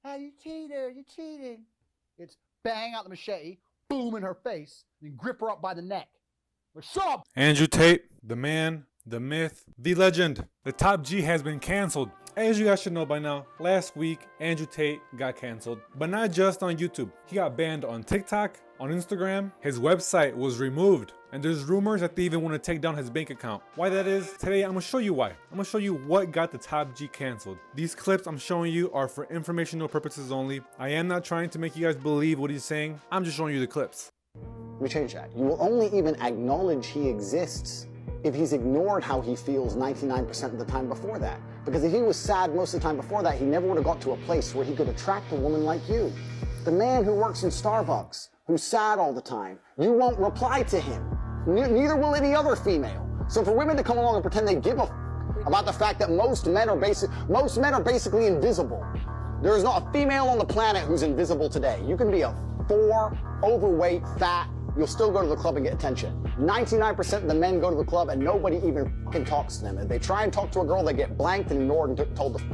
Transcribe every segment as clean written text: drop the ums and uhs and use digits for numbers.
Ah, you cheater, you cheating. It's bang out the machete, boom in her face, and grip her up by the neck. What's up? Andrew Tate, the man, the myth, the legend. The Top G has been canceled. As you guys should know by now, last week Andrew Tate got canceled, but not just on YouTube. He got banned on TikTok, on Instagram. His website was removed, and there's rumors that they even want to take down his bank account. Why that is, today I'm gonna show you why. I'm gonna show you what got the Top G canceled. These clips I'm showing you are for informational purposes only. I am not trying to make you guys believe what he's saying. I'm just showing you the clips. Let me change that. You will only even acknowledge he exists if he's ignored how he feels 99% of the time before that. Because if he was sad most of the time before that, he never would have got to a place where he could attract a woman like you. The man who works in Starbucks, who's sad all the time, you won't reply to him. Neither will any other female. So for women to come along and pretend they give a about the fact that most men are basically invisible. There is not a female on the planet who's invisible today. You can be a 4, overweight, fat, you'll still go to the club and get attention. 99% of the men go to the club and nobody even fucking talks to them. If they try and talk to a girl, they get blanked and ignored and told to.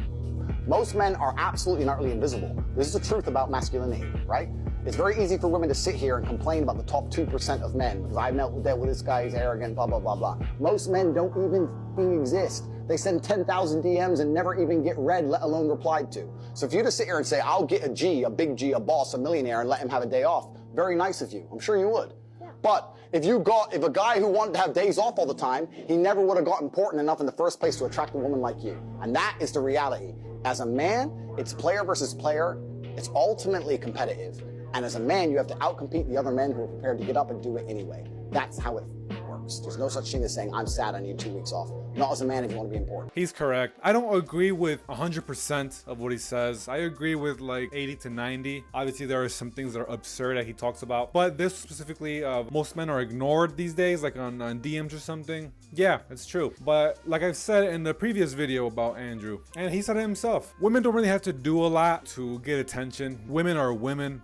Most men are absolutely and utterly invisible. This is the truth about masculinity, right? It's very easy for women to sit here and complain about the top 2% of men, because I've dealt with this guy, he's arrogant, blah, blah, blah, blah. Most men don't even fucking exist. They send 10,000 DMs and never even get read, let alone replied to. So if you just sit here and say, I'll get a G, a big G, a boss, a millionaire, and let him have a day off, very nice of you. I'm sure you would. Yeah. But if a guy who wanted to have days off all the time, he never would have got important enough in the first place to attract a woman like you. And that is the reality. As a man, it's player versus player. It's ultimately competitive. And as a man, you have to outcompete the other men who are prepared to get up and do it anyway. That's how it works. There's no such thing as saying, I'm sad, I need 2 weeks off. Not as a man if you want to be important. He's correct. I don't agree with 100% of what he says. I agree with like 80 to 90. Obviously, there are some things that are absurd that he talks about. But this specifically, most men are ignored these days, like on DMs or something. Yeah, it's true. But like I've said in the previous video about Andrew, and he said it himself, women don't really have to do a lot to get attention. Women are women.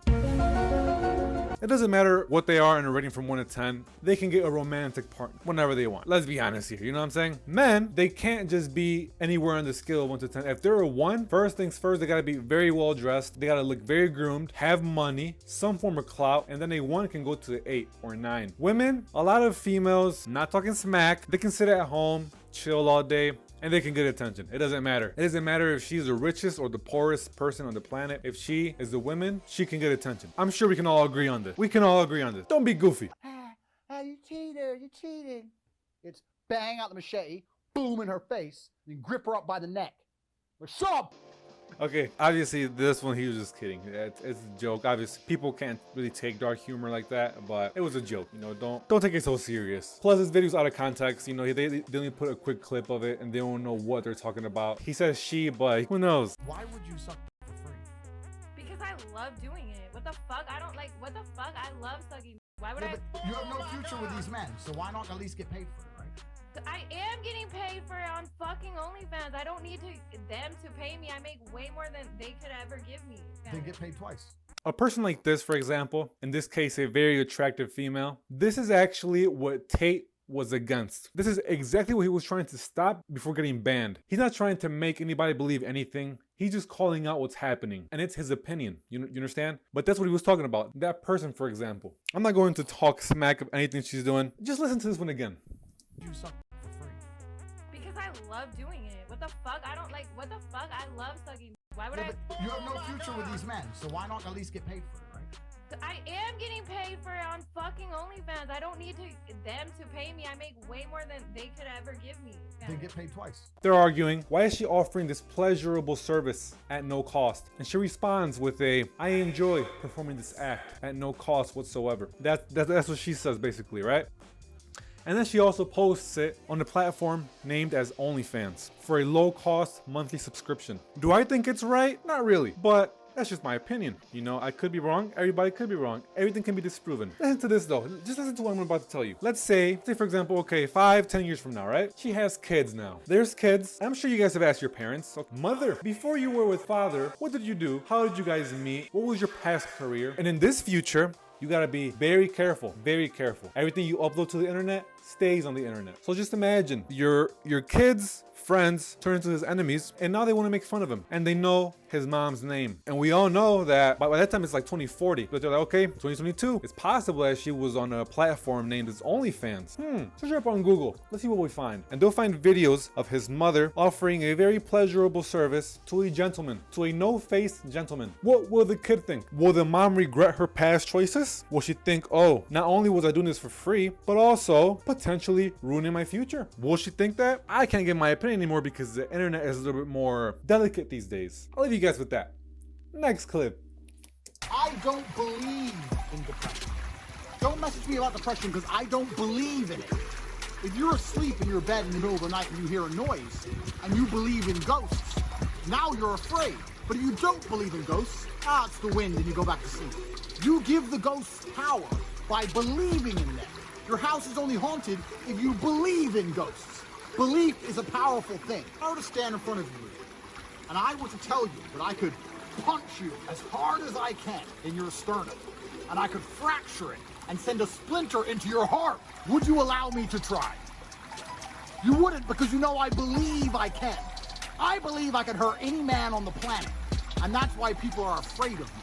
It doesn't matter what they are in a rating from 1 to 10, they can get a romantic partner whenever they want. Let's be honest here, you know what I'm saying? Men, they can't just be anywhere on the scale of 1 to 10. If they're a 1, first things first, they gotta be very well dressed, they gotta look very groomed, have money, some form of clout, and then a 1 can go to 8 or 9. Women, a lot of females, not talking smack, they can sit at home, chill all day, and they can get attention. It doesn't matter. It doesn't matter if she's the richest or the poorest person on the planet. If she is a woman, she can get attention. I'm sure we can all agree on this. We can all agree on this. Don't be goofy. Ah, you cheater, you cheating. It's bang out the machete, boom in her face, and grip her up by the neck. What's up? Okay, obviously this one he was just kidding. It's a joke. Obviously people can't really take dark humor like that, but it was a joke. You know, don't take it so serious. Plus this video's out of context. You know, they only put a quick clip of it and they don't know what they're talking about. He says she, but who knows? Why would you suck for free? Because I love doing it. What the fuck? I don't like. What the fuck? I love sucking. Why would Yeah, I? but you have no future with these men, so why not at least get paid for it, right? I am getting paid for it on fucking OnlyFans. I don't need them to pay me. I make way more than they could ever give me. They get paid twice. A person like this, for example, in this case, a very attractive female, this is actually what Tate was against. This is exactly what he was trying to stop before getting banned. He's not trying to make anybody believe anything. He's just calling out what's happening, and it's his opinion. You understand? But that's what he was talking about. That person, for example. I'm not going to talk smack of anything she's doing. Just listen to this one again. You suck for free. Because I love doing it. What the fuck? I don't like. What the fuck? I love sucking. Why would Yeah, I? but you have no future with these men, so why not at least get paid for it, right? I am getting paid for it on fucking OnlyFans. I don't need them to pay me. I make way more than they could ever give me. They get paid twice. They're arguing, why is she offering this pleasurable service at no cost? And she responds with a, I enjoy performing this act at no cost whatsoever. That's what she says basically, right? And then she also posts it on the platform named as OnlyFans for a low-cost monthly subscription. Do I think it's right? Not really, but that's just my opinion. You know, I could be wrong. Everybody could be wrong. Everything can be disproven. Listen to this though. Just listen to what I'm about to tell you. Let's say for example, okay, 5-10 years from now, right? She has kids now. There's kids. I'm sure you guys have asked your parents, so, mother, before you were with father, what did you do? How did you guys meet? What was your past career? And in this future, you gotta be very careful, very careful. Everything you upload to the internet stays on the internet. So just imagine your kids' friends turned into his enemies, and now they want to make fun of him. And they know his mom's name. And we all know that by that time it's like 2040. But they're like, okay, 2022. It's possible that she was on a platform named as OnlyFans. Search her up on Google. Let's see what we find. And they'll find videos of his mother offering a very pleasurable service to a gentleman, to a no-face gentleman. What will the kid think? Will the mom regret her past choices? Will she think, oh, not only was I doing this for free, but also potentially ruining my future? Will she think that? I can't give my opinion anymore because the internet is a little bit more delicate these days. I'll leave you guys with that. Next clip. I don't believe in depression. Don't message me about depression because I don't believe in it. If you're asleep in your bed in the middle of the night and you hear a noise and you believe in ghosts, now you're afraid. But if you don't believe in ghosts, it's the wind and you go back to sleep. You give the ghosts power by believing in them. Your house is only haunted if you believe in ghosts. Belief is a powerful thing. If I were to stand in front of you and I were to tell you that I could punch you as hard as I can in your sternum, and I could fracture it and send a splinter into your heart, would you allow me to try? You wouldn't, because you know I believe I can. I believe I can hurt any man on the planet, and that's why people are afraid of me.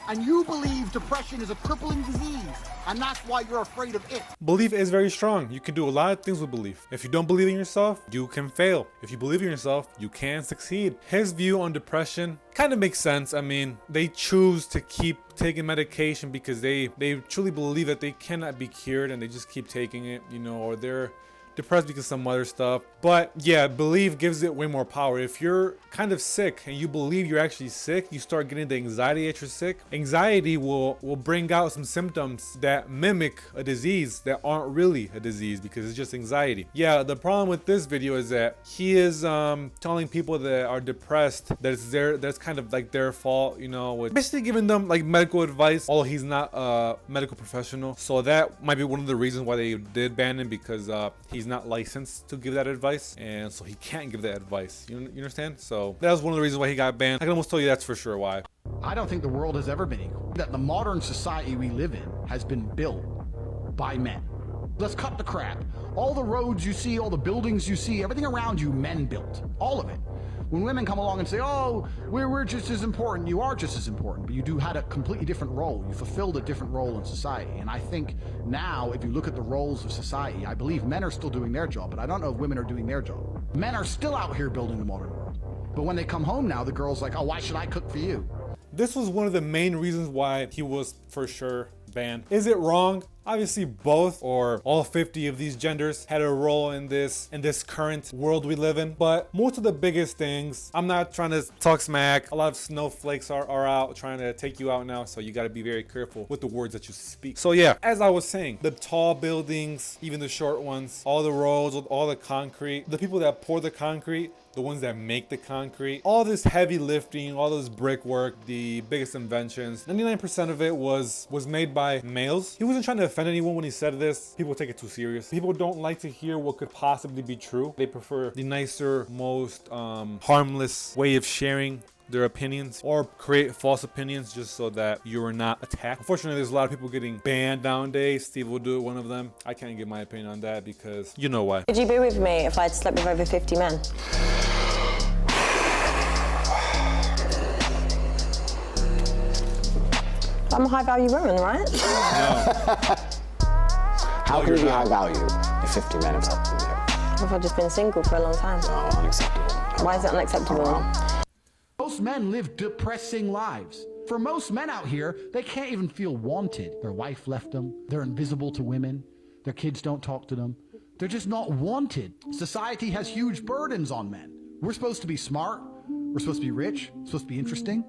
And you believe depression is a crippling disease, and that's why you're afraid of it. Belief is very strong. You can do a lot of things with belief. If you don't believe in yourself, you can fail. If you believe in yourself, you can succeed. His view on depression kind of makes sense. I mean, they choose to keep taking medication because they truly believe that they cannot be cured, and they just keep taking it, you know, or they're depressed because of some other stuff. But yeah, belief gives it way more power. If you're kind of sick and you believe you're actually sick, you start getting the anxiety that you're sick. Anxiety will bring out some symptoms that mimic a disease that aren't really a disease because it's just anxiety. Yeah, the problem with this video is that he is telling people that are depressed that that's kind of like their fault, you know, with basically giving them like medical advice, although he's not a medical professional. So that might be one of the reasons why they did ban him, because he's not licensed to give that advice, and so he can't give that advice. You understand? So that was one of the reasons why he got banned. I can almost tell you that's for sure why. I don't think the world has ever been equal. That the modern society we live in has been built by men. Let's cut the crap. All the roads you see, all the buildings you see, everything around you, men built. All of it. When women come along and say, oh, we're just as important, you are just as important, but you had a completely different role. You fulfilled a different role in society. And I think now, if you look at the roles of society, I believe men are still doing their job, but I don't know if women are doing their job. Men are still out here building the modern world. But when they come home now, the girl's like, oh, why should I cook for you? This was one of the main reasons why he was for sure banned. Is it wrong? Obviously both or all 50 of these genders had a role in this current world we live in. But most of the biggest things, I'm not trying to talk smack. A lot of snowflakes are out trying to take you out now. So you got to be very careful with the words that you speak. So yeah, as I was saying, the tall buildings, even the short ones, all the roads with all the concrete, the people that pour the concrete, the ones that make the concrete, all this heavy lifting, all this brickwork, the biggest inventions, 99% of it was made by males. He wasn't trying to offend anyone when he said this. People take it too serious. People don't like to hear what could possibly be true. They prefer the nicer, most harmless way of sharing their opinions, or create false opinions just so that you are not attacked. Unfortunately, there's a lot of people getting banned nowadays. Steve will do it, one of them. I can't give my opinion on that because you know why. Would you be with me if I'd slept with over 50 men? I'm a high value woman, right? No. How can you be high value if 50 men have slept with you? If I've just been single for a long time. No, unacceptable. Why is it unacceptable? Most men live depressing lives. For most men out here, they can't even feel wanted. Their wife left them. They're invisible to women. Their kids don't talk to them. They're just not wanted. Society has huge burdens on men. We're supposed to be smart. We're supposed to be rich. Supposed to be interesting.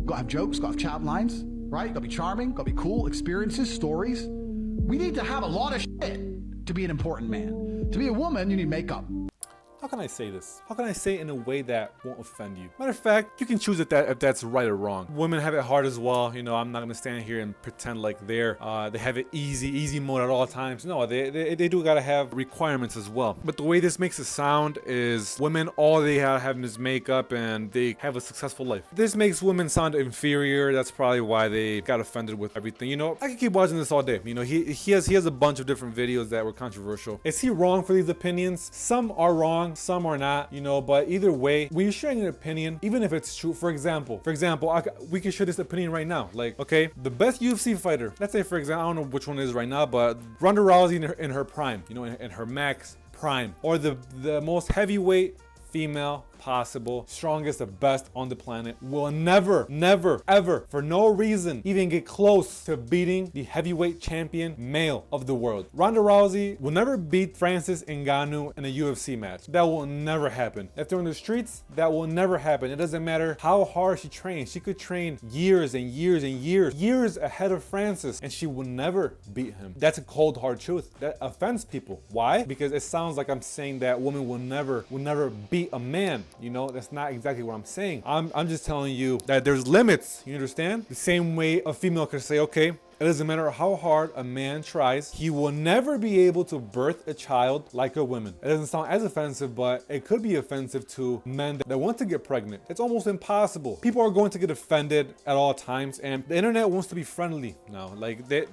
Gotta have jokes, gotta have chat lines, right? Gotta be charming, gotta be cool, experiences, stories. We need to have a lot of shit to be an important man. To be a woman, you need makeup. How can I say this? How can I say it in a way that won't offend you? Matter of fact, you can choose if that's right or wrong. Women have it hard as well. You know, I'm not gonna stand here and pretend like they have it easy mode at all times. No, they do gotta have requirements as well. But the way this makes it sound is women, all they have is makeup and they have a successful life. This makes women sound inferior. That's probably why they got offended with everything. You know, I could keep watching this all day. You know, he has a bunch of different videos that were controversial. Is he wrong for these opinions? Some are wrong. wrong, some are not, you know, but either way, when you're sharing an opinion, even if it's true, for example, we can share this opinion right now. Like, okay, the best UFC fighter, let's say for example, I don't know which one it is right now, but Ronda Rousey in her prime, you know, in her max prime, or the most heavyweight female possible, strongest, the best on the planet, will never, ever, for no reason, even get close to beating the heavyweight champion male of the world. Ronda Rousey will never beat Francis Ngannou in a UFC match. That will never happen. If they're in the streets, that will never happen. It doesn't matter how hard she trains. She could train years and years and years ahead of Francis, and she will never beat him. That's a cold, hard truth. That offends people. Why? Because it sounds like I'm saying that women will never beat a man. You know, that's not exactly what I'm saying. I'm just telling you that there's limits. You understand? The same way a female could say, okay, it doesn't matter how hard a man tries, he will never be able to birth a child like a woman. It doesn't sound as offensive, but it could be offensive to men that want to get pregnant. It's almost impossible. People are going to get offended at all times, and the internet wants to be friendly now. Like they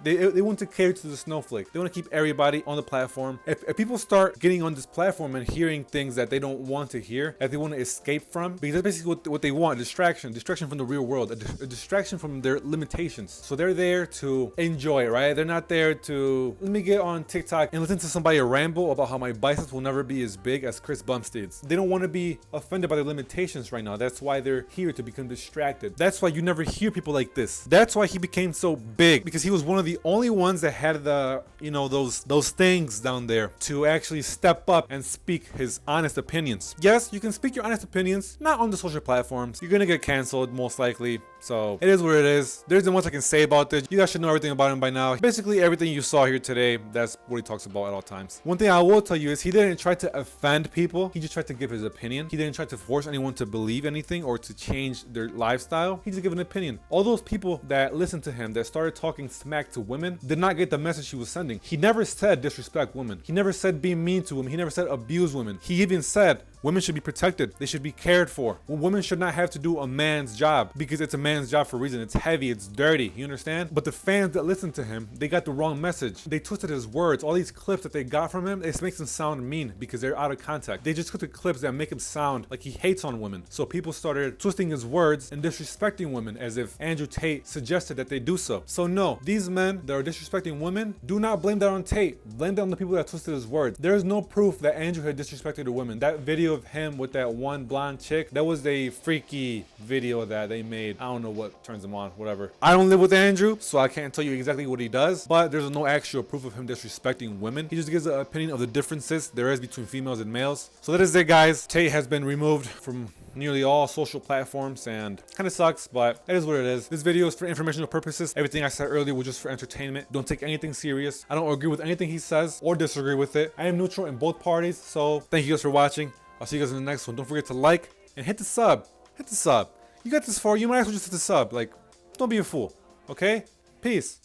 want to cater to the snowflake. They want to keep everybody on the platform. If people start getting on this platform and hearing things that they don't want to hear, that they want to escape from, because that's basically what they want, distraction from the real world, a distraction from their limitations. So they're there to enjoy, right? They're not there to, let me get on TikTok and listen to somebody ramble about how my biceps will never be as big as Chris Bumstead's. They don't want to be offended by their limitations right now. That's why they're here, to become distracted. That's why you never hear people like this. That's why he became so big, because he was one of the only ones that had the, you know, those things down there to actually step up and speak his honest opinions. Yes, you can speak your honest opinions, not on the social platforms. You're gonna get canceled most likely. So it is what it is. There isn't much I can say about this. You guys should know everything about him by now. Basically everything you saw here today, that's what he talks about at all times. One thing I will tell you is he didn't try to offend people. He just tried to give his opinion. He didn't try to force anyone to believe anything or to change their lifestyle. He just gave an opinion. All those people that listened to him, that started talking smack to women, did not get the message he was sending. He never said disrespect women. He never said be mean to women. He never said abuse women. He even said women should be protected. They should be cared for. Women should not have to do a man's job, because it's a man's job for a reason. It's heavy, it's dirty, you understand? But the fans that listen to him, they got the wrong message. They twisted his words. All these clips that they got from him, it makes him sound mean because they're out of context. They just took the clips that make him sound like he hates on women. So people started twisting his words and disrespecting women as if Andrew Tate suggested that they do so. So no, these men that are disrespecting women, do not blame that on Tate. Blame that on the people that twisted his words. There is no proof that Andrew had disrespected a woman. That video of him with that one blonde chick, that was a freaky video that they made. I don't know what turns him on, whatever. I don't live with Andrew, so I can't tell you exactly what he does, but there's no actual proof of him disrespecting women. He just gives an opinion of the differences there is between females and males. So that is it, guys. Tate has been removed from nearly all social platforms, and kind of sucks, but it is what it is. This video is for informational purposes. Everything I said earlier was just for entertainment. Don't take anything serious. I don't agree with anything he says or disagree with it. I am neutral in both parties, so thank you guys for watching. I'll see you guys in the next one. Don't forget to like and hit the sub. Hit the sub. You got this far, you might as well just hit the sub. Like, don't be a fool. Okay? Peace.